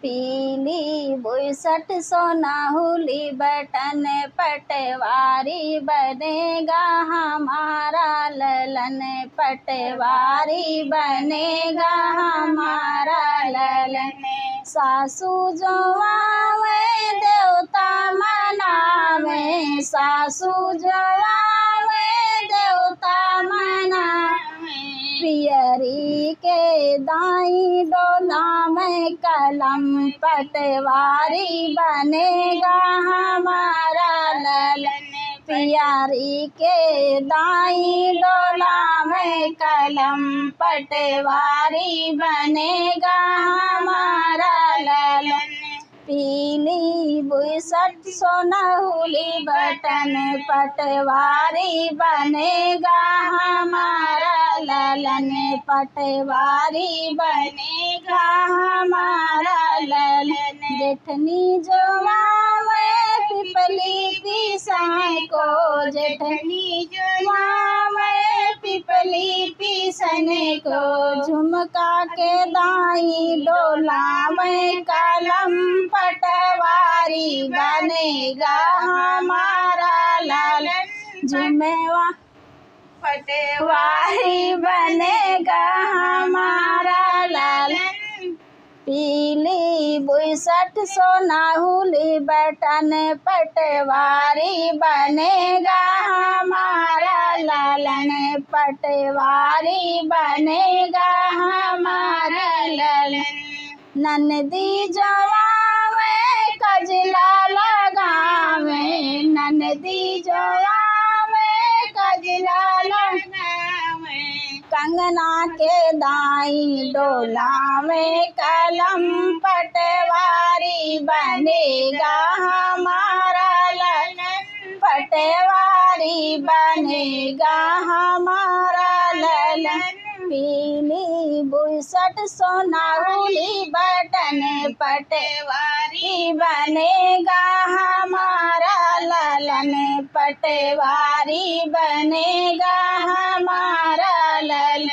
पीली बुसट सोनाहुली बटन पटवारी बनेगा हमारा ललन, पटवारी बनेगा हमारा ललन। सासू जो आवे देवता मनावे, सासू जो आवे देवता मनावे। पियरी के दाई डोला में कलम, पटवारी बनेगा हमारा ललन। पियरी के दाई डोला में कलम, पटवारी बनेगा हमारा ललन। पीली बुसट सोनाहुली बटन पटवारी बनेगा हमारा ललन, पटवारी बनेगा हमारा ललन। जेठनी जो आवे पिपली पीसने को, जेठनी जो आवे पिपली पीसने को। झुमका के दाई डोला में कलम, पटवारी बनेगा हमारा ललन। झुमेवा पटवारी बनेगा हमारा ललन। पीली बुसट सोनाहुली बटन पटवारी बनेगा हमारा ललन, पटवारी बनेगा हमारा ललन। ननदी जो आवे कजला लगावे, ननदी जो आवे कजला लगावे। कंगना के दाई डोला में कलम, पटवारी बनेगा हमारा ललन, पटवारी बनेगा हमारा ललन। पीली बुसट सोनाहुली बटन पटवारी बनेगा हमारा ललन, पटवारी बनेगा हमारा ललन।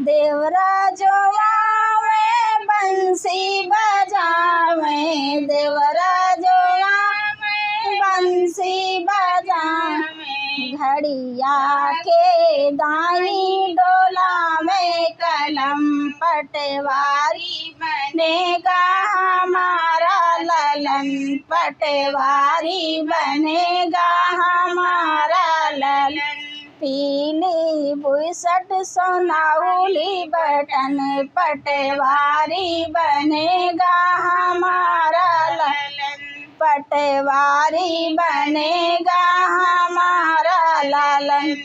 देवरा जो आवे बंसी बजावे, देवरा जो आवे बंसी बजावे। घड़िया के दाई डोला में कलम, पटवारी बनेगा हमारा ललन, पटवारी बनेगा हमारा ललन। पीली बुसट सोनाहुली बटन पटवारी बनेगा हमारा ललन, पटवारी बनेगा हमारा ललन।